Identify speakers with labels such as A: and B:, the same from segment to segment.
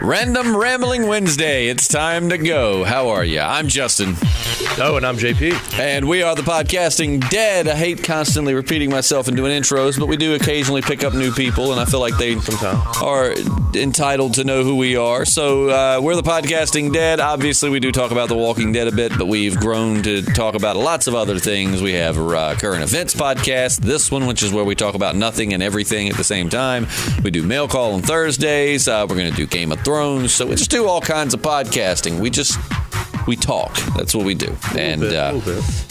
A: Random Rambling Wednesday. It's time to go. How are you? I'm Justin.
B: Oh, and I'm JP.
A: And we are the Podcasting Dead. I hate constantly repeating myself and doing intros, but we do occasionally pick up new people, and I feel like they are entitled to know who we are. So we're the Podcasting Dead. Obviously, we do talk about The Walking Dead a bit, but we've grown to talk about lots of other things. We have a current events podcast, this one, which is where we talk about nothing and everything at the same time. We do mail call on Thursdays. We're going to do Game of Thrones. So we just do all kinds of podcasting. We talk. That's what we do. And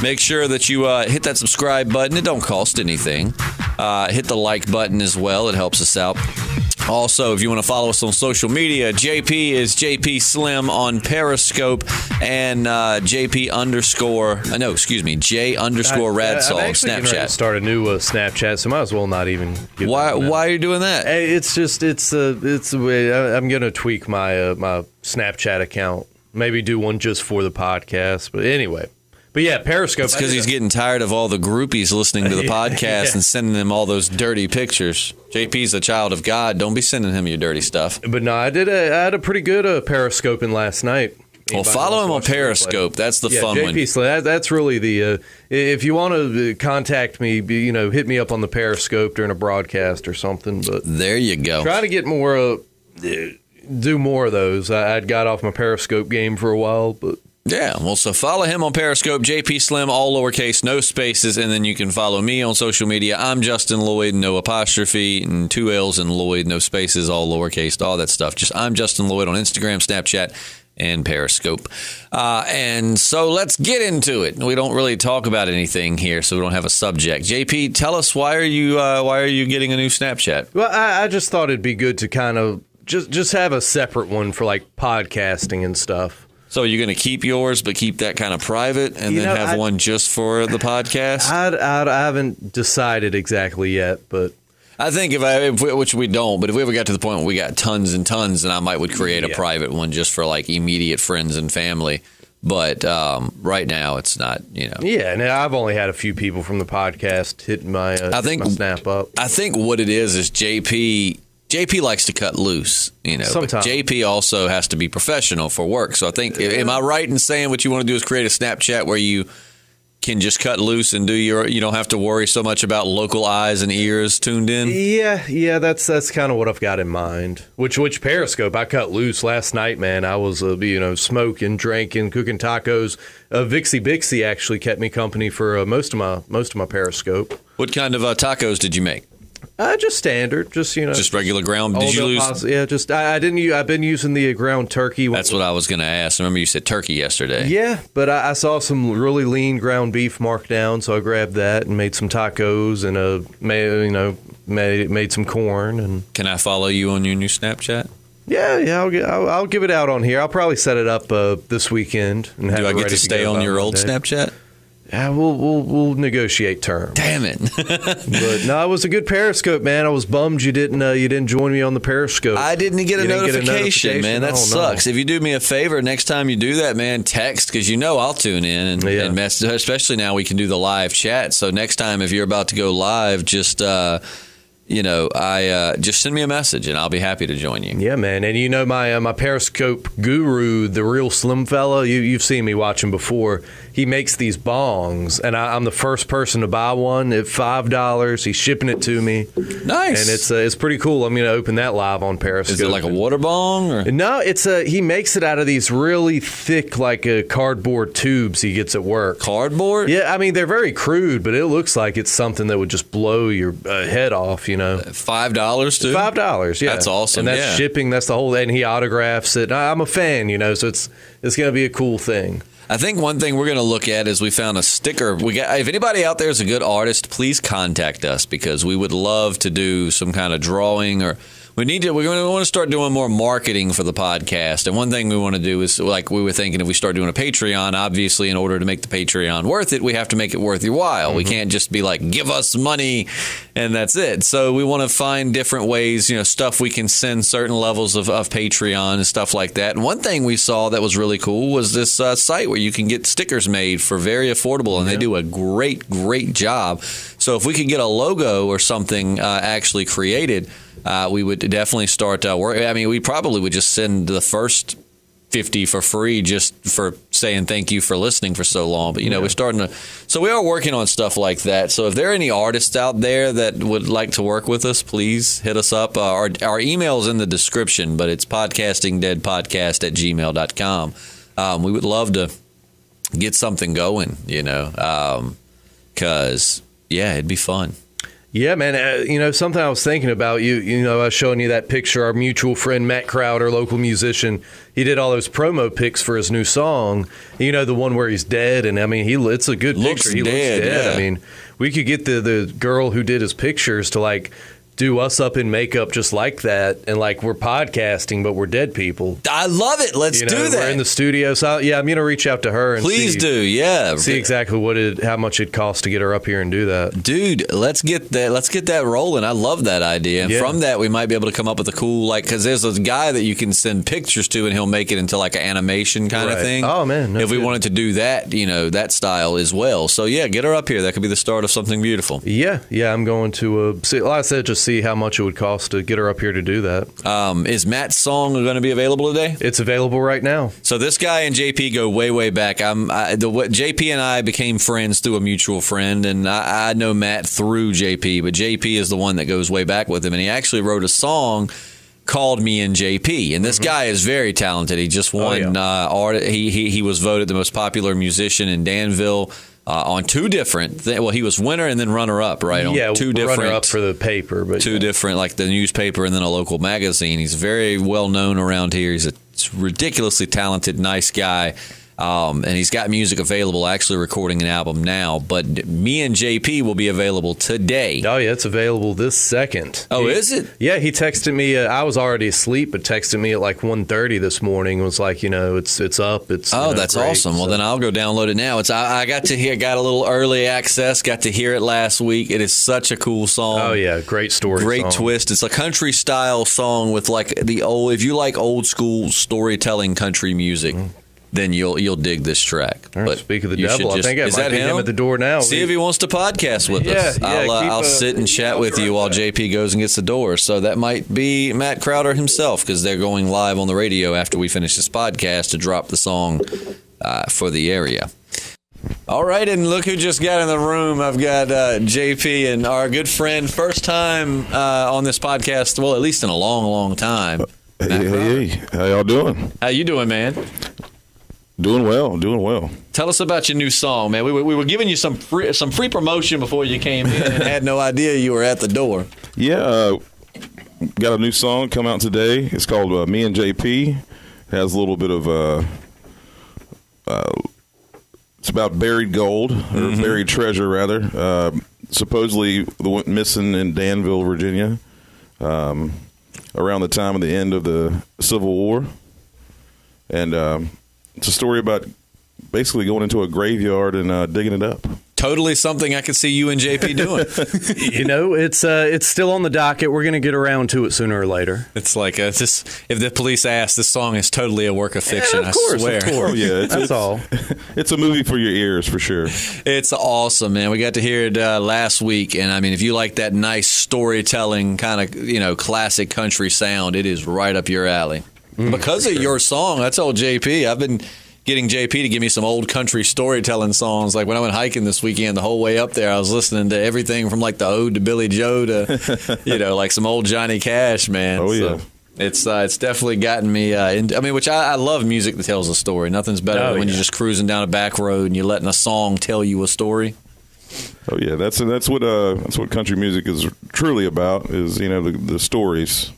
A: make sure that you hit that subscribe button. It don't cost anything. Hit the like button as well. It helps us out. Also, if you want to follow us on social media, JP is jpslim on Periscope and J underscore Radsall on Snapchat.
B: Start a new Snapchat, so might as well not even.
A: Why are you doing that?
B: Hey, it's the way I'm going to tweak my my Snapchat account. Maybe do one just for the podcast. But anyway. But yeah, Periscope.
A: It's because he's getting tired of all the groupies listening to the podcast and sending them all those dirty pictures. JP's a child of God. Don't be sending him your dirty stuff.
B: But no, I had a pretty good Periscoping last night.
A: Well, follow him on Periscope. That's the fun one.
B: JP, that's really the. If you want to contact me, hit me up on the Periscope during a broadcast or something. But
A: there you go.
B: Try to get more. Do more of those. I'd got off my Periscope game for a while, but.
A: Yeah, well, so follow him on Periscope, jpslim, all lowercase, no spaces, and then you can follow me on social media. I'm Justin Lloyd, no apostrophe, and 2 L's and Lloyd, no spaces, all lowercase, all that stuff. Just I'm Justin Lloyd on Instagram, Snapchat, and Periscope. And so let's get into it. We don't really talk about anything here, so we don't have a subject. JP, tell us, why are you getting a new Snapchat?
B: Well, I just thought it'd be good to kind of just have a separate one for like podcasting and stuff.
A: So you're going to keep yours, but keep that kind of private, and then have one just for the podcast?
B: I haven't decided exactly yet, but
A: I think which we don't, but if we ever got to the point where we got tons and tons, then I would create a private one just for like immediate friends and family. But right now, it's not,
B: Yeah, and I've only had a few people from the podcast hitting my snap up.
A: I think what it is JP likes to cut loose,
B: Sometimes.
A: But JP also has to be professional for work. So I think, am I right in saying what you want to do is create a Snapchat where you can just cut loose and you don't have to worry so much about local eyes and ears tuned in?
B: Yeah, that's kind of what I've got in mind. Which Periscope, I cut loose last night, man. I was, smoking, drinking, cooking tacos. Vixie Bixie actually kept me company for most of my Periscope.
A: What kind of tacos did you make?
B: Just standard, just
A: regular ground. Did you lose?
B: Yeah, I didn't. I've been using the ground turkey.
A: That's what I was going to ask. I remember you said turkey yesterday.
B: Yeah, but I saw some really lean ground beef marked down, so I grabbed that and made some tacos and made some corn. And
A: can I follow you on your new Snapchat?
B: Yeah, I'll give it out on here. I'll probably set it up this weekend. And
A: do I get to stay on your old Snapchat?
B: Yeah, we'll negotiate terms.
A: Damn it!
B: But no, it was a good Periscope, man. I was bummed you didn't join me on the Periscope.
A: I didn't get a notification, man. That sucks. No. If you do me a favor, next time you do that, man, text, because I'll tune in and mess. Especially now we can do the live chat. So next time, if you're about to go live, just just send me a message and I'll be happy to join you.
B: Yeah, man. And my Periscope guru, the real slim fella, you've seen me watch him before. He makes these bongs, and I'm the first person to buy one at $5. He's shipping it to me.
A: Nice.
B: And it's pretty cool. I'm going to open that live on Periscope.
A: Is it like a water bong? Or?
B: No, he makes it out of these really thick, cardboard tubes he gets at work.
A: Cardboard?
B: Yeah, I mean, they're very crude, but it looks like it's something that would just blow your head off,
A: $5 too?
B: $5, yeah.
A: That's awesome.
B: And that's shipping. That's the whole. And he autographs it. I'm a fan, so it's going to be a cool thing.
A: I think one thing we're going to look at is we found a sticker. If anybody out there is a good artist, please contact us because we would love to do some kind of drawing or we want to start doing more marketing for the podcast. And one thing we want to do is, like we were thinking, if we start doing a Patreon, obviously in order to make the Patreon worth it, we have to make it worth your while. Mm-hmm. We can't just be like, give us money and that's it. So we want to find different ways, stuff we can send certain levels of Patreon and stuff like that. And one thing we saw that was really cool was this site where you can get stickers made for very affordable, and they do a great, great job. So if we could get a logo or something actually created, we would definitely start work. I mean, we probably would just send the first 50 for free just for saying thank you for listening for so long. But, we're starting to, so we are working on stuff like that. So if there are any artists out there that would like to work with us, please hit us up. Our email is in the description, but it's podcastingdeadpodcast@gmail.com. We would love to get something going, because, it'd be fun.
B: Yeah, man. Something I was thinking about, I was showing you that picture, our mutual friend, Matt Crowder, local musician. He did all those promo pics for his new song. The one where he's dead. And I mean, it's a good picture. He looks dead. Yeah. I mean, we could get the girl who did his pictures to do us up in makeup just like that, and we're podcasting, but we're dead people.
A: I love it. Let's do that.
B: We're in the studio, so I'm going to reach out to her and
A: see
B: exactly how much it costs to get her up here and do that.
A: Dude, let's get that rolling. I love that idea. And from that, we might be able to come up with a cool because there's this guy that you can send pictures to, and he'll make it into an animation kind of thing.
B: Oh man,
A: if we wanted to do that, that style as well. So get her up here. That could be the start of something beautiful.
B: Yeah. I'm going to see. Like I said, just see how much it would cost to get her up here to do that.
A: Is Matt's song going to be available today?
B: It's available right now.
A: So this guy and JP go way, way back. JP and I became friends through a mutual friend, and I know Matt through JP, but JP is the one that goes way back with him, and he actually wrote a song called Me and JP, and this guy is very talented. He just won he was voted the most popular musician in Danville on two different he was winner and then runner-up, right? On two different
B: runner-up for the paper, but
A: different, like the newspaper and then a local magazine. He's very well known around here. He's a ridiculously talented, nice guy. And he's got music available, actually recording an album now. But Me and JP will be available today.
B: Oh, yeah, it's available this second.
A: Oh, is it?
B: Yeah, he texted me. I was already asleep, but texted me at 1:30 this morning. It was like, it's up. It's
A: that's
B: great.
A: Awesome. Well, then I'll go download it now. I got a little early access, got to hear it last week. It is such a cool song.
B: Oh, yeah, great story.
A: Great twist. It's a country style song with if you like old school storytelling country music. Then you'll dig this track.
B: Right, but speak of the devil, I think I might be him at the door now.
A: See if he wants to podcast with us. I'll sit and chat with you while JP goes and gets the door. So that might be Matt Crowder himself, because they're going live on the radio after we finish this podcast to drop the song for the area. All right, and look who just got in the room. I've got JP and our good friend, first time on this podcast, well, at least in a long, long time.
C: Hey, how y'all doing?
A: How you doing, man?
C: Doing well.
A: Tell us about your new song, man. We were giving you some free promotion before you came in and had no idea you were at the door.
C: Yeah, got a new song come out today. It's called Me and JP. It has a little bit of it's about buried gold, or buried treasure, rather. Supposedly went missing in Danville, Virginia, around the time of the end of the Civil War. And it's a story about basically going into a graveyard and digging it up.
A: Totally something I could see you and JP doing.
B: It's still on the docket. We're going to get around to it sooner or later.
A: It's like if the police ask, this song is totally a work of fiction.
B: Of course,
A: I swear.
B: Of course.
C: Yeah,
B: that's all.
C: It's a movie for your ears, for sure.
A: It's awesome, man. We got to hear it last week, and I mean, if you like that nice storytelling kind of classic country sound, it is right up your alley. Because of your song, I told JP, I've been getting JP to give me some old country storytelling songs. Like when I went hiking this weekend, the whole way up there, I was listening to everything from the Ode to Billy Joe to, like some old Johnny Cash, man.
C: Oh, yeah.
A: So it's definitely gotten me which I love music that tells a story. Nothing's better than when you're just cruising down a back road and you're letting a song tell you a story.
C: Oh yeah, that's what country music is truly about, is the stories.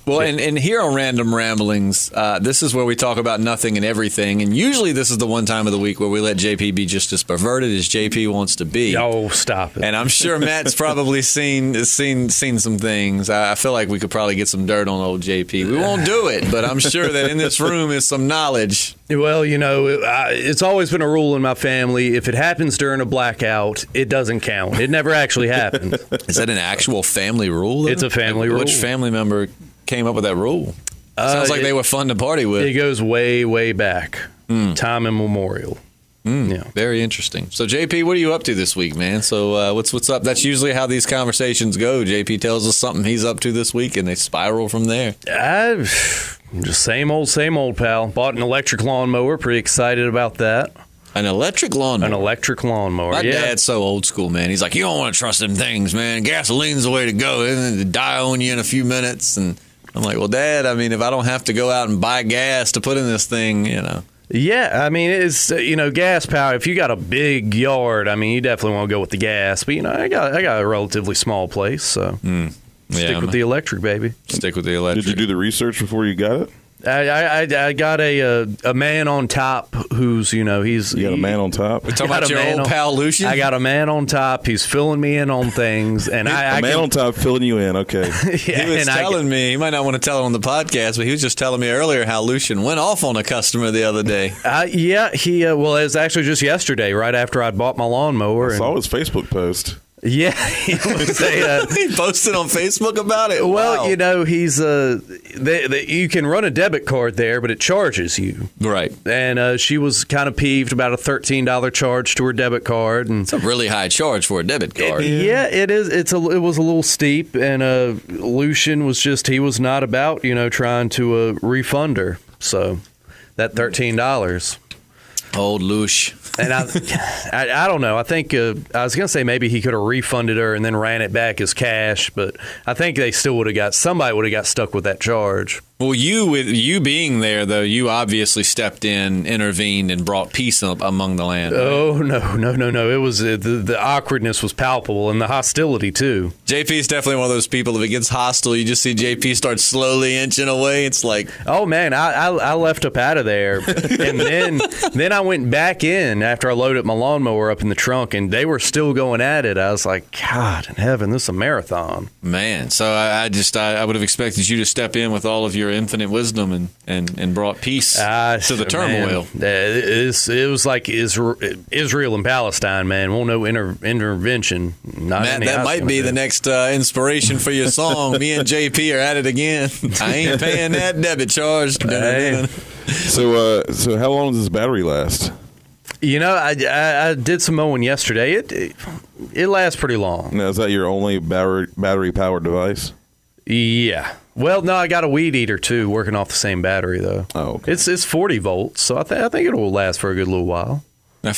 A: Well, and here on Random Ramblings, this is where we talk about nothing and everything. And usually this is the one time of the week where we let JP be just as perverted as JP wants to be.
B: Oh, stop it.
A: And I'm sure Matt's probably seen some things. I feel like we could probably get some dirt on old JP. We won't do it, but I'm sure that in this room is some knowledge.
B: Well, it's always been a rule in my family. If it happens during a blackout, it doesn't count. It never actually happened.
A: Is that an actual family rule, though?
B: It's a family rule.
A: Which family member came up with that rule? Sounds like they were fun to party with.
B: It goes way, way back. Time immemorial.
D: Yeah.
A: Very interesting. So, JP, what are you up to this week, man? So, what's up? That's usually how these conversations go. JP tells us something he's up to this week, and they spiral from there.
D: Just same old, pal. Bought an electric lawnmower. Pretty excited about that.
A: An electric lawnmower?
D: An electric lawnmower,
A: My dad's so old school, man. He's like, you don't want to trust them things, man. Gasoline's the way to go. It'll die on you in a few minutes. And I'm like, well, Dad, I mean, if I don't have to go out and buy gas to put in this thing,
D: Yeah, I mean, it's, gas power. If you got a big yard, I mean, you definitely want to go with the gas. But, I got a relatively small place, so stick with the electric, baby.
A: Stick with the electric.
C: Did you do the research before you got it?
D: I got a man on top who's,
C: You got a man on top?
A: We're talking about your old pal Lucian?
D: I got a man on top. He's filling me in on things. And
C: a man on top filling you in, okay.
A: He was telling me, he might not want to tell it on the podcast, but he was just telling me earlier how Lucian went off on a customer the other day.
D: It was actually just yesterday, right after I'd bought my lawnmower.
C: I saw his Facebook post.
D: Yeah, he
A: posted on Facebook about it.
D: Well,
A: wow.
D: He's you can run a debit card there, but it charges you.
A: Right.
D: And she was kind of peeved about a $13 charge to her debit card, and
A: it's a really high charge for a debit card.
D: It is. It was a little steep, and Lucian was he was not about trying to refund her. So that $13.
A: Old Lush.
D: And I don't know. I think I was going to say maybe he could have refunded her and then ran it back as cash, but I think they still would have somebody would have got stuck with that charge.
A: Well, with you being there, though, you obviously stepped in, intervened, and brought peace among the land. Right?
D: Oh, no. It was the awkwardness was palpable, and the hostility, too.
A: JP is definitely one of those people, if it gets hostile, you just see JP start slowly inching away. It's like...
D: Oh, man, I left up out of there, and then I went back in after I loaded my lawnmower up in the trunk, and they were still going at it. I was like, God in heaven, this is a marathon.
A: Man, so I would have expected you to step in with all of your infinite wisdom and brought peace to the turmoil.
D: It was like Israel and Palestine, man. Won't no intervention.
A: Matt, that might be the next inspiration for your song. Me and JP are at it again. I ain't paying that debit charge.
D: Hey.
C: So how long does this battery last?
D: I did some mowing yesterday. It lasts pretty long.
C: Now, is that your only battery powered device?
D: Yeah. Well, no, I got a weed eater too, working off the same battery though.
C: Oh, okay.
D: It's 40 volts, so I think it will last for a good little while.
A: I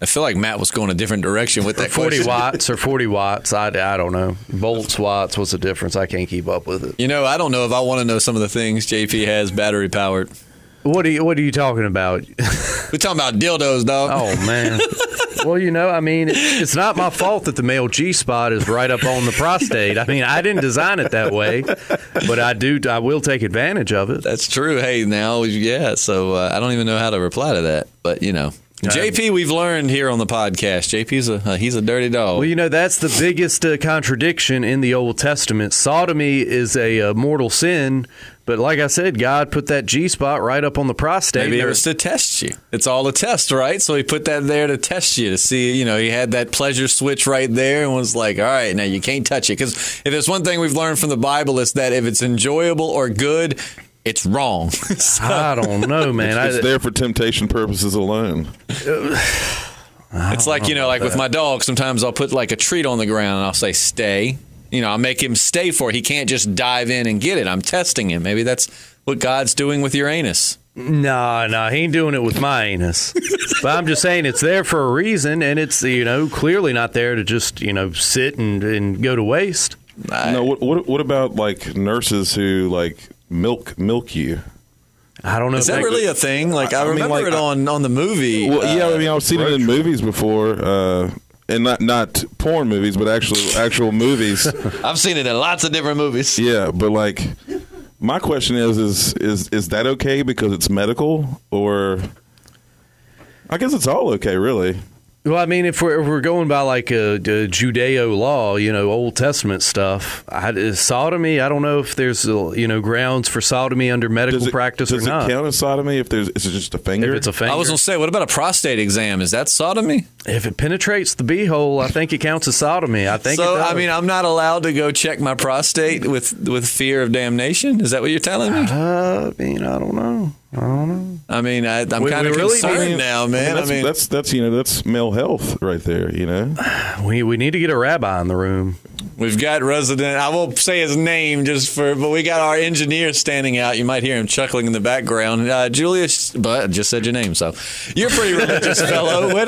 A: feel like Matt was going a different direction with that
D: 40
A: question.
D: watts or 40 watts. I don't know. Volts, watts, what's the difference? I can't keep up with it.
A: I don't know if I want to know some of the things JP has battery powered.
D: What are you talking about?
A: We're talking about dildos, dog.
D: Oh, man. Well, it's not my fault that the male G-spot is right up on the prostate. I mean, I didn't design it that way, but I will take advantage of it.
A: That's true. Hey, now, yeah, so I don't even know how to reply to that, but, JP, we've learned here on the podcast, JP's he's a dirty dog.
D: Well, that's the biggest contradiction in the Old Testament. Sodomy is a mortal sin, but like I said, God put that G-spot right up on the prostate.
A: Maybe it was to test you. It's all a test, right? So he put that there to test you, to see, he had that pleasure switch right there and was like, all right, now you can't touch it. Because if there's one thing we've learned from the Bible, it's that if it's enjoyable or good, it's wrong.
D: So, I don't know, man.
C: It's there for temptation purposes alone.
A: It's like, like with my dog, sometimes I'll put like a treat on the ground and I'll say, stay. I'll make him stay for it. He can't just dive in and get it. I'm testing him. Maybe that's what God's doing with your anus.
D: No, he ain't doing it with my anus. But I'm just saying it's there for a reason, and it's, clearly not there to just, sit and go to waste.
C: No, what about like nurses who like milk you?
D: I don't know.
A: Is that really a thing? Like I remember it on the movie.
C: Well, yeah, I've seen it in movies before, and not porn movies, but actual movies.
A: I've seen it in lots of different movies.
C: Yeah, but like, my question is that okay because it's medical, or I guess it's all okay, really.
D: Well, I mean, if we're going by like a Judeo law, Old Testament stuff, sodomy, I don't know if there's grounds for sodomy under medical practice or not.
C: Does it count as sodomy if is it just a finger?
D: If it's a finger.
A: I was going to say, what about a prostate exam? Is that sodomy?
D: If it penetrates the beehole, I think it counts as sodomy. I think.
A: So, I'm not allowed to go check my prostate with fear of damnation? Is that what you're telling me?
D: I don't know.
A: I mean, I'm kind of
D: really
A: concerned now, man.
C: That's male health right there.
D: We need to get a rabbi in the room.
A: We've got resident. I won't say his name but we got our engineer standing out. You might hear him chuckling in the background. Julius, but I just said your name, so you're a pretty religious fellow. Where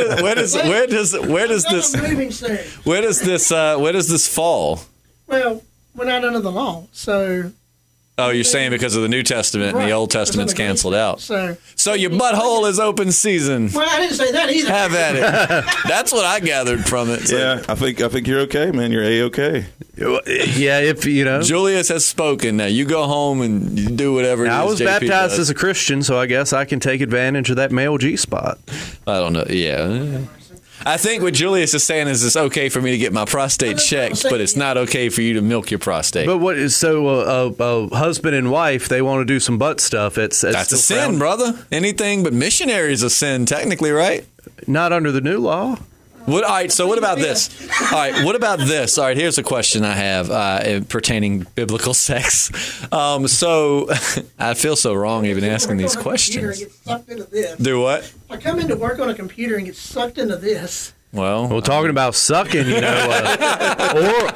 A: does this fall?
E: Well, we're not under the law, so.
A: Oh, you're saying because of the New Testament and the Old Testament's canceled out.
E: So
A: your butthole is open season.
E: Well, I didn't say that either.
A: Have at it. That's what I gathered from it. So.
C: Yeah, I think you're okay, man. You're A-okay.
D: Yeah, if
A: Julius has spoken. Now you go home and you do whatever.
D: I was
A: JP
D: baptized
A: does.
D: as a Christian, so I guess I can take advantage of that male G spot.
A: I don't know. Yeah. I think what Julius is saying is it's okay for me to get my prostate checked, but it's not okay for you to milk your prostate.
D: But what is a husband and wife? They want to do some butt stuff. That's
A: a sin, brother. Anything but missionary is a sin, technically, right?
D: Not under the new law.
A: All right, so what about this? All right, what about this? All right, here's a question I have pertaining biblical sex. So I feel so wrong even asking these questions. Do what?
E: I come into work on a computer and get sucked into this.
A: Well,
D: talking about sucking,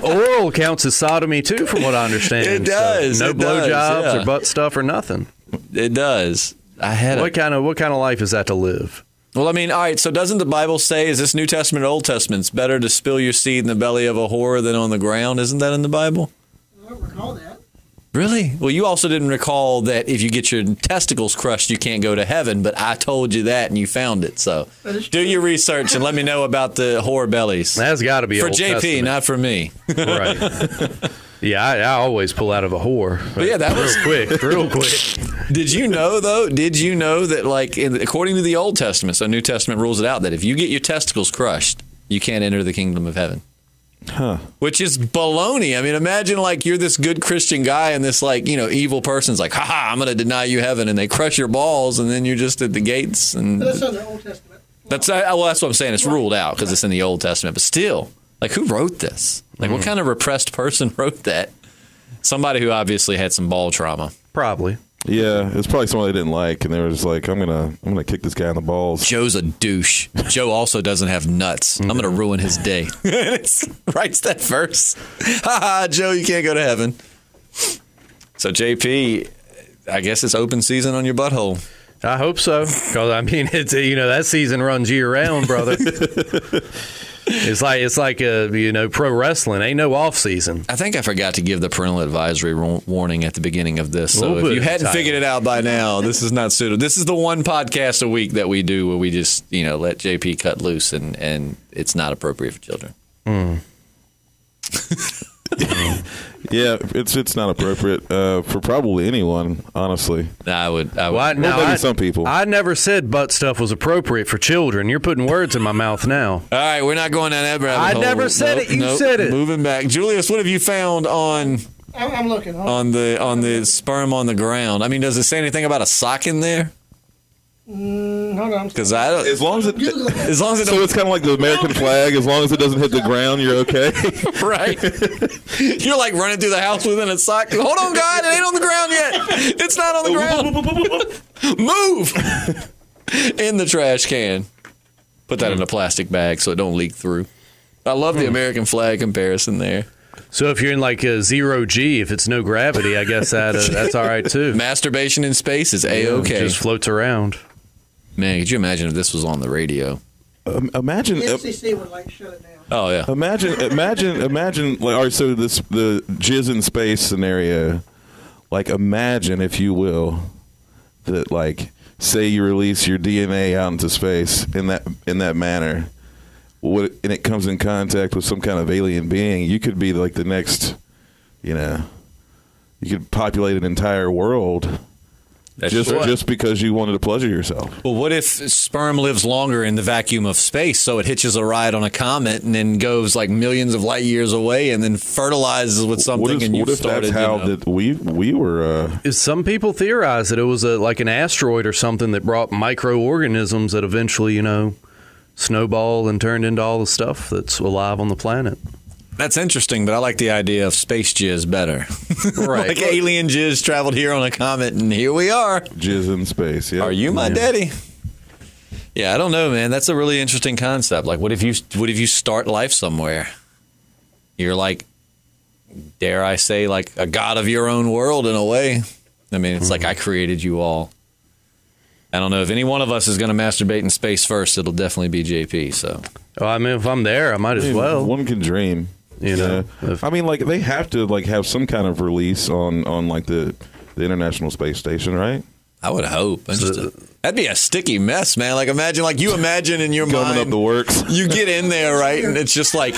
D: oral counts as sodomy too, from what I understand.
A: It does.
D: So no blowjobs or butt stuff or nothing.
A: It does.
D: What kind of life is that to live?
A: Well, I mean, all right, so doesn't the Bible say, is this New Testament or Old Testament, it's better to spill your seed in the belly of a whore than on the ground? Isn't that in the Bible?
E: I don't recall that.
A: Really? Well, you also didn't recall that if you get your testicles crushed, you can't go to heaven, but I told you that and you found it. So do your research and let me know about the whore bellies.
D: That's got to be
A: for
D: Old
A: JP,
D: Testament.
A: Not for me.
D: Right. Yeah, I always pull out of a whore.
A: But yeah, that was
D: real quick.
A: Did you know that, like, according to the Old Testament, so New Testament rules it out, that if you get your testicles crushed, you can't enter the kingdom of heaven?
C: Huh.
A: Which is baloney. I mean, imagine like you're this good Christian guy and this evil person's like, ha, I'm going to deny you heaven, and they crush your balls, and then you're just at the gates. And
E: that's in the Old Testament.
A: That's what I'm saying. It's ruled out because it's in the Old Testament. But still, like, who wrote this? Like, what kind of repressed person wrote that? Somebody who obviously had some ball trauma.
D: Probably.
C: Yeah, it's probably somebody they didn't like, and they were just like, I'm gonna kick this guy in the balls.
A: Joe's a douche. Joe also doesn't have nuts. I'm gonna ruin his day. It writes that verse. Ha ha, Joe, you can't go to heaven. So JP, I guess it's open season on your butthole.
D: I hope so, because I mean, it's that season runs year round, brother. It's like pro wrestling. Ain't no off season.
A: I think I forgot to give the parental advisory warning at the beginning of this. So if you hadn't figured it out by now, this is not suitable. This is the one podcast a week that we do where we just let JP cut loose, and it's not appropriate for children.
C: Yeah, it's not appropriate for probably anyone, honestly.
A: I would.
C: Maybe some people.
D: I never said butt stuff was appropriate for children. You're putting words in my mouth now.
A: All right, we're not going down that rabbit hole.
D: I never said it. You said it.
A: Moving back, Julius. What have you found on?
E: I'm looking
A: on the sperm on the ground. I mean, does it say anything about a sock in there?
E: Hold on.
A: Because as long as it
C: so it's kind of like the American flag. As long as it doesn't hit the ground, you're okay.
A: Right. You're like running through the house within a sock. Hold on, God, it ain't on the ground yet. It's not on the ground. Move. In the trash can. Put that in a plastic bag so it don't leak through. I love the American flag comparison there.
D: So if you're in like a 0G, if it's no gravity, I guess that's all right too.
A: Masturbation in space is A-okay.
D: Just floats around.
A: Man, could you imagine if this was on the radio?
C: Imagine.
E: The FCC would shut it down.
A: Oh yeah.
C: Imagine. Like, all right, so the jizz in space scenario. Like, imagine, if you will, that like, say you release your DNA out into space in that manner. And it comes in contact with some kind of alien being, you could be like the next, you could populate an entire world just because you wanted to pleasure yourself.
A: Well, what if sperm lives longer in the vacuum of space, so it hitches a ride on a comet and then goes like millions of light years away and then fertilizes with something? What if that's how
C: that we were?
D: Some people theorize that it was like an asteroid or something that brought microorganisms that eventually, snowballed and turned into all the stuff that's alive on the planet.
A: That's interesting, but I like the idea of space jizz better.
D: Right.
A: Like alien jizz traveled here on a comet, and here we are.
C: Jizz in space. Yeah.
A: Are you my daddy? Yeah, I don't know, man. That's a really interesting concept. Like, what if you start life somewhere? You're like, dare I say, like a god of your own world in a way. I mean, it's like I created you all. I don't know if any one of us is going to masturbate in space first. It'll definitely be JP. So,
D: well, I mean, if I'm there, I might as well.
C: One can dream.
D: You know,
C: I mean, like they have to like have some kind of release on like the International Space Station, right?
A: I would hope. That'd be a sticky mess, man. Like imagine in your
C: Gumming
A: mind
C: up the works.
A: You get in there, right, and it's just like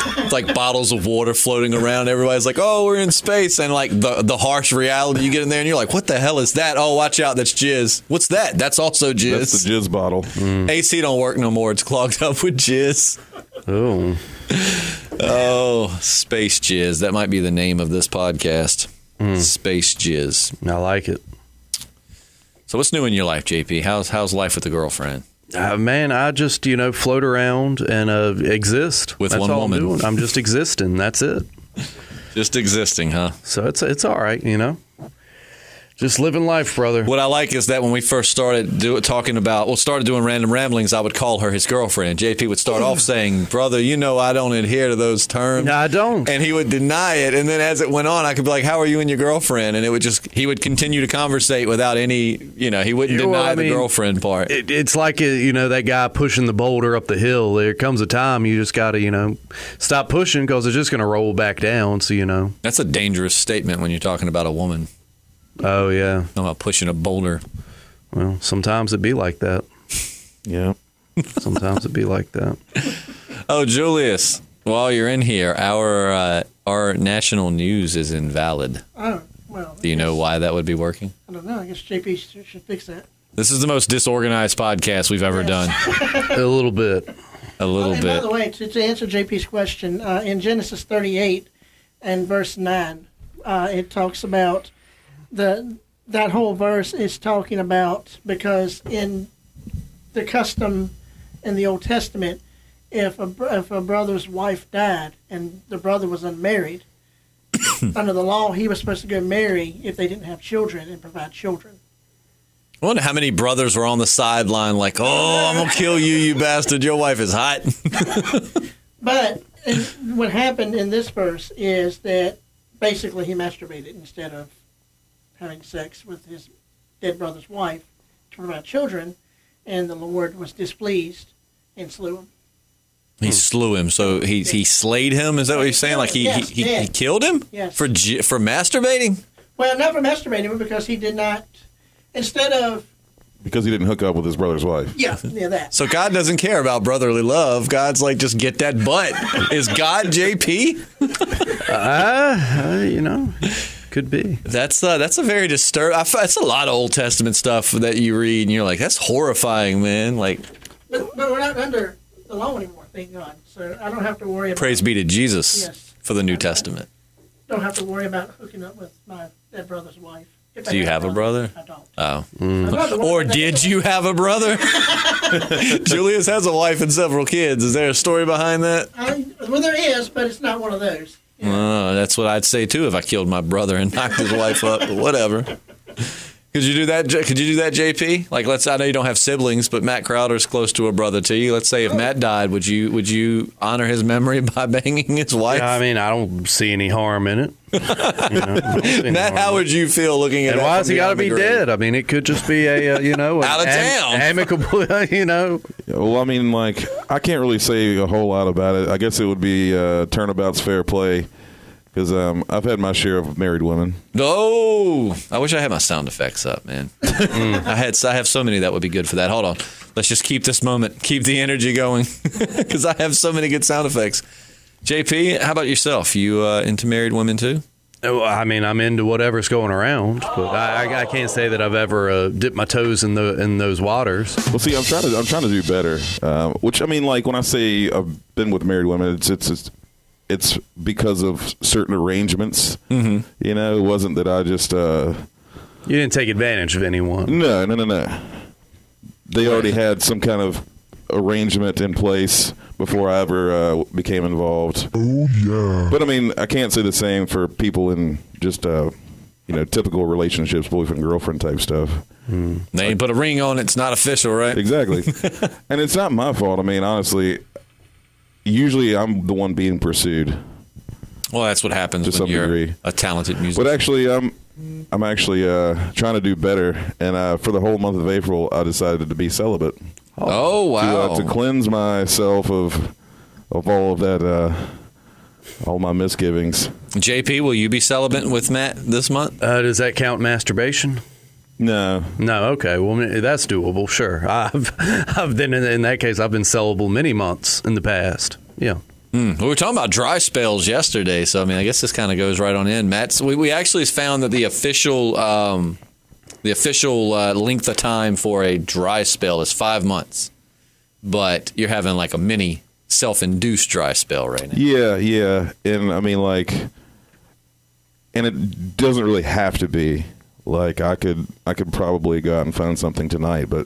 A: bottles of water floating around. Everybody's like, "Oh, we're in space," and like the harsh reality. You get in there and you're like, "What the hell is that?" Oh, watch out, that's jizz. What's that? That's also jizz.
C: That's the jizz bottle.
A: AC don't work no more. It's clogged up with jizz. Oh, space jizz. That might be the name of this podcast. Space jizz.
D: I like it.
A: So what's new in your life, JP? How's life with the girlfriend?
D: Man, I just, float around and exist.
A: With
D: That's
A: one
D: all
A: woman.
D: I'm doing. I'm just existing. That's it.
A: Just existing, huh?
D: So it's all right, Just living life, brother.
A: What I like is that when we first started started doing random ramblings, I would call her his girlfriend. JP would start off saying, "Brother, I don't adhere to those terms."
D: No, I don't.
A: And he would deny it. And then as it went on, I could be like, "How are you and your girlfriend?" And he would continue to conversate without any, he wouldn't deny the girlfriend part.
D: It's like, that guy pushing the boulder up the hill. There comes a time you just got to, stop pushing because it's just going to roll back down. So,
A: That's a dangerous statement when you're talking about a woman.
D: Oh, yeah.
A: I'm about pushing a boulder.
D: Well, sometimes it be like that.
C: Yeah.
D: Sometimes it be like that.
A: Oh, Julius, while you're in here, our national news is invalid.
E: Oh, well.
A: Do you know why that would be working?
E: I don't know. I guess JP should fix that.
A: This is the most disorganized podcast we've ever done.
D: A little bit.
A: A little
E: And
A: bit.
E: by the way, to answer JP's question, in Genesis 38 and verse 9, it talks about that whole verse is talking about, because in the custom in the Old Testament, if a brother's wife died and the brother was unmarried, under the law he was supposed to go marry if they didn't have children and provide children.
A: I wonder how many brothers were on the sideline like, "Oh, I'm going to kill you, you bastard. Your wife is hot."
E: But what happened in this verse is that basically he masturbated instead of having sex with his dead brother's wife to provide children, and the Lord was displeased and slew him.
A: He slew him. So he slayed him? Is that what you're saying? Like he killed him?
E: Yes.
A: For masturbating?
E: Well, not for masturbating, but because he did not, instead of...
C: Because he didn't hook up with his brother's wife.
E: Yeah, that.
A: So God doesn't care about brotherly love. God's like, just get that butt. Is God JP?
D: Could be.
A: That's a very disturbing... That's a lot of Old Testament stuff that you read, and you're like, that's horrifying, man. Like,
E: But we're not under the law anymore, thank God. So I don't have to worry about...
A: Praise be to Jesus
E: Yes.
A: for the New Testament.
E: Don't have to worry about hooking up with my dead brother's wife. If I
A: Do you
E: had
A: have a brother?
E: I don't.
A: Oh. Or did you have a brother? Julius has a wife and several kids. Is there a story behind that?
E: Well, there is, but it's not one of those. You know?
A: That's what I'd say too if I killed my brother and knocked his wife up. But whatever. Could you do that? Could you do that, JP? Like, I know you don't have siblings, but Matt Crowder's close to a brother to you. Let's say if Matt died, would you honor his memory by banging his wife?
D: Yeah, I mean, I don't see any harm in it.
A: Matt, how would you feel looking at
D: and
A: that?
D: why has
A: from
D: he got to
A: beyond the
D: be
A: grave?
D: dead? I mean, it could just be a
A: Out of town.
D: amicable.
C: Well, I mean, like, I can't really say a whole lot about it. I guess it would be turnabout's fair play, because I've had my share of married women.
A: Oh, I wish I had my sound effects up, man. I have so many that would be good for that. Hold on. Let's just keep this moment, keep the energy going, because I have so many good sound effects. JP, how about yourself? You into married women too?
D: I mean, I'm into whatever's going around, but I can't say that I've ever dipped my toes in those waters.
C: Well, see, I'm trying to do better. Which, I mean, like when I say I've been with married women, it's because of certain arrangements. Mm-hmm. It wasn't that I just...
D: You didn't take advantage of anyone.
C: No. They already had some kind of arrangement in place before I ever became involved. Oh yeah. But I mean, I can't say the same for people in just typical relationships, boyfriend girlfriend type stuff.
A: They ain't put a ring on it. It's not official, right?
C: Exactly. And it's not my fault. I mean, honestly, usually I'm the one being pursued.
A: Well, that's what happens when you're a talented musician.
C: But actually, I'm actually trying to do better. And for the whole month of April, I decided to be celibate.
A: Oh, wow.
C: To cleanse myself of all of that, all my misgivings.
A: JP, will you be celibate with Matt this month?
D: Does that count masturbation?
C: No.
D: Okay. Well, that's doable. Sure. I've been in that case. I've been celibate many months in the past. Yeah.
A: We were talking about dry spells yesterday, so I mean, I guess this kind of goes right on in. Matt, we actually found that the official length of time for a dry spell is 5 months, but you're having like a mini self-induced dry spell right now.
C: Yeah, and I mean, like, and it doesn't really have to be. Like, I could probably go out and find something tonight, but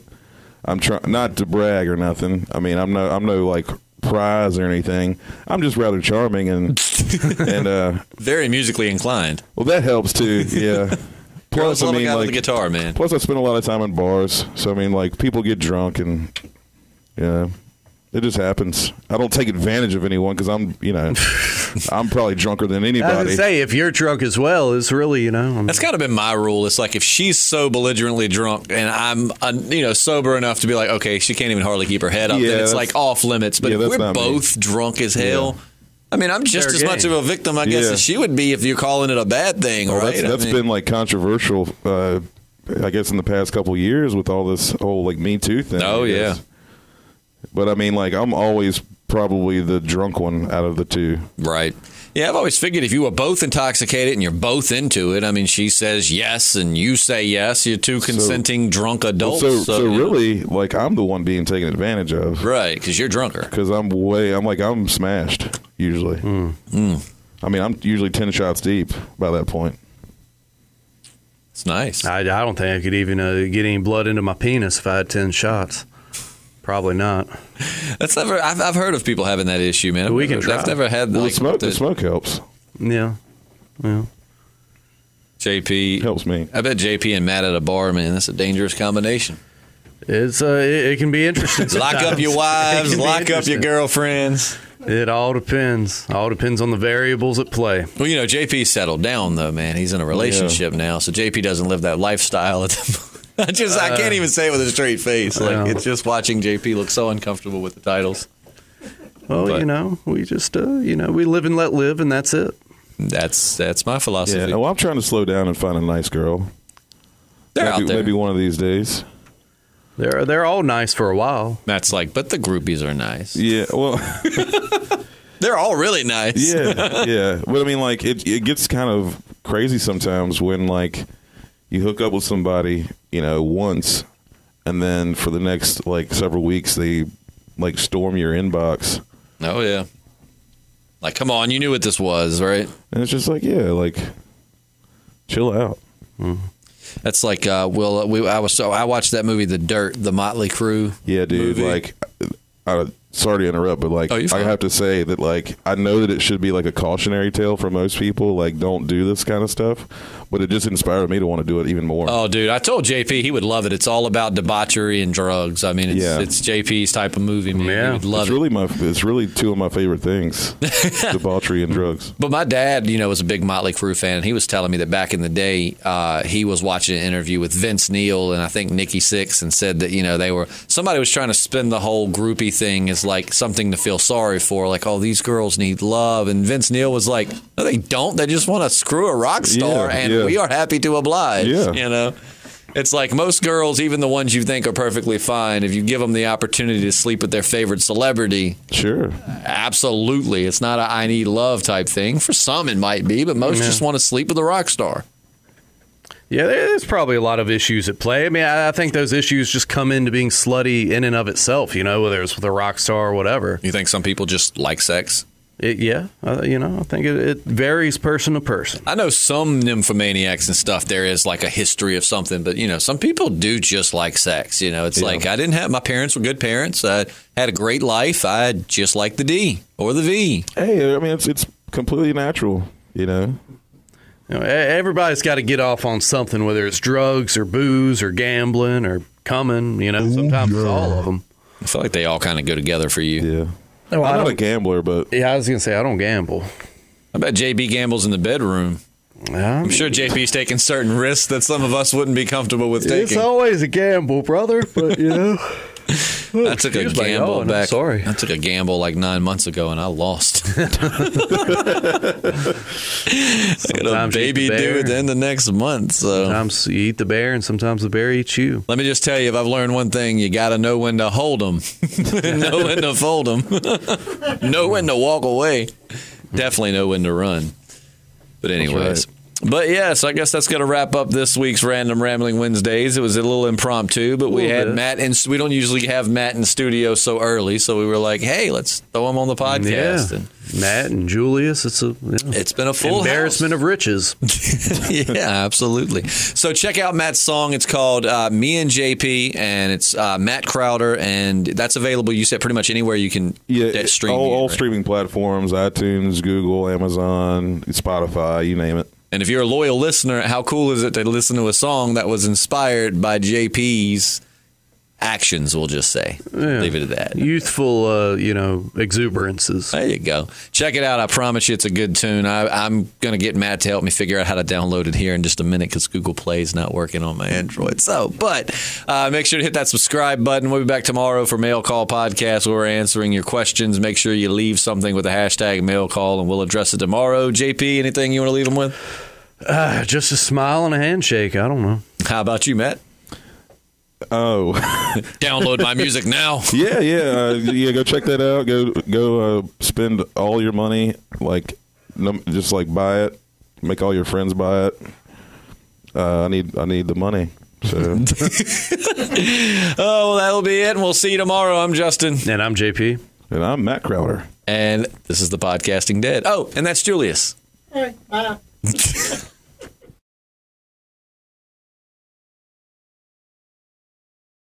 C: I'm trying not to brag or nothing. I mean, I'm no like prize or anything. I'm just rather charming and
A: very musically inclined.
C: Well, that helps too. Yeah. Plus,
A: I mean, like, with the guitar, man.
C: Plus, I spend a lot of time in bars, so I mean, like, people get drunk and it just happens. I don't take advantage of anyone because I'm probably drunker than anybody.
D: I would say if you're drunk as well, it's really,
A: That's kind of been my rule. It's like if she's so belligerently drunk and I'm, sober enough to be like, okay, she can't even hardly keep her head up, then it's like off limits. But if we're both drunk as hell, I mean, I'm just as much of a victim, I guess, as she would be if you're calling it a bad thing, right?
C: That's been like controversial, I guess, in the past couple of years with all this whole like Me Too thing.
A: Oh, yeah.
C: But I mean, like, I'm always probably the drunk one out of the two.
A: Right. Yeah, I've always figured if you were both intoxicated and you're both into it, I mean, she says yes and you say yes, you're two consenting drunk adults.
C: So really, like, I'm the one being taken advantage of.
A: Right, because you're drunker.
C: Because I'm smashed, usually. I mean, I'm usually 10 shots deep by that point.
A: It's nice.
D: I don't think I could even get any blood into my penis if I had 10 shots. Probably not.
A: That's never. I've heard of people having that issue, man.
D: We can try.
A: I've never had.
C: Well, the smoke helps.
D: Yeah.
A: JP
C: helps me.
A: I bet JP and Matt at a bar, man. That's a dangerous combination.
D: It's it can be interesting.
A: Lock up your wives. Lock up your girlfriends.
D: It all depends. All depends on the variables at play.
A: Well, JP's settled down though, man. He's in a relationship now, so JP doesn't live that lifestyle at the moment. I can't even say it with a straight face. Like, it's just watching JP look so uncomfortable with the titles.
D: Well, we just, we live and let live, and that's it.
A: That's my philosophy.
C: Yeah, well, I'm trying to slow down and find a nice girl.
A: They're out there.
C: Maybe one of these days.
D: They're all nice for a while.
A: Matt's like, but the groupies are nice.
C: Yeah, well.
A: They're all really nice.
C: Yeah. But I mean, like, it gets kind of crazy sometimes when, like, you hook up with somebody, once, and then for the next, like, several weeks, they, like, storm your inbox.
A: Oh, yeah. Like, come on, you knew what this was, right?
C: And it's just like, yeah, like, chill out.
A: Mm-hmm. That's like, I watched that movie, The Dirt, the Motley Crue.
C: Yeah, dude,
A: movie.
C: like, sorry to interrupt, but, like, I have to say that, like, I know that it should be, like, a cautionary tale for most people, like, don't do this kind of stuff, but it just inspired me to want to do it even more.
A: Oh, dude, I told JP he would love it. It's all about debauchery and drugs. I mean, it's JP's type of movie, man.
D: Yeah.
A: He would love it.
C: It's really two of my favorite things, debauchery and drugs.
A: But my dad, was a big Motley Crue fan, and he was telling me that back in the day, he was watching an interview with Vince Neil and I think Nikki Sixx, and said that, somebody was trying to spin the whole groupie thing as like something to feel sorry for, like, oh, these girls need love, and Vince Neil was like, no, they don't. They just want to screw a rock star, we are happy to oblige. It's like most girls, even the ones you think are perfectly fine, if you give them the opportunity to sleep with their favorite celebrity,
C: sure,
A: absolutely, it's not a I need love type thing. For some it might be, but most just want to sleep with a rock star.
D: Yeah, there's probably a lot of issues at play. I mean, I think those issues just come into being slutty in and of itself, whether it's with a rock star or whatever.
A: You think some people just like sex?
D: I think it varies person to person.
A: I know some nymphomaniacs and stuff, there is like a history of something, but, some people do just like sex. It's like my parents were good parents. I had a great life. I just like the D or the V.
C: Hey, I mean, it's completely natural,
D: Everybody's got to get off on something, whether it's drugs or booze or gambling or coming. Sometimes it's all of them.
A: I feel like they all kind of go together for you.
C: Yeah.
D: No,
C: I'm not a gambler, but
D: I was gonna say I don't gamble.
A: I bet JB gambles in the bedroom. I'm sure JP's taking certain risks that some of us wouldn't be comfortable with taking.
D: It's always a gamble, brother, but
A: I took a gamble back.
D: Sorry.
A: I took a gamble like 9 months ago and I lost. I got a baby due at the end of next month. So.
D: Sometimes you eat the bear and sometimes the bear eats you.
A: Let me just tell you, if I've learned one thing, you got to know when to hold them, know when to fold them, know when to walk away, definitely know when to run. But anyways. But yes, I guess that's going to wrap up this week's Random Rambling Wednesdays. It was a little impromptu, but we had Matt, and we don't usually have Matt in studio so early, so we were like, hey, let's throw him on the podcast.
D: Yeah.
A: And
D: Matt and Julius, it's
A: been a full
D: embarrassment
A: house.
D: of riches.
A: Yeah, absolutely. So check out Matt's song. It's called Me and JP, and it's Matt Crowder, and that's available, you said, pretty much anywhere you can stream.
C: All streaming platforms, iTunes, Google, Amazon, Spotify, you name it.
A: And if you're a loyal listener, how cool is it to listen to a song that was inspired by JP's actions, we'll just say. Yeah. Leave it at that.
D: Youthful, exuberances.
A: There you go. Check it out. I promise you it's a good tune. I'm going to get Matt to help me figure out how to download it here in just a minute because Google Play is not working on my Android. But make sure to hit that subscribe button. We'll be back tomorrow for Mail Call Podcast where we're answering your questions. Make sure you leave something with the hashtag Mail Call and we'll address it tomorrow. JP, anything you want to leave them with?
D: Just a smile and a handshake. I don't know.
A: How about you, Matt?
C: Oh,
A: download my music now.
C: Yeah. Go check that out. Go spend all your money. Just buy it. Make all your friends buy it. I need the money. So.
A: Oh, well, that'll be it. And we'll see you tomorrow. I'm Justin,
D: and I'm JP,
C: and I'm Matt Crowder,
A: and this is the Podcasting Dead. Oh, and that's Julius.
E: All right, bye.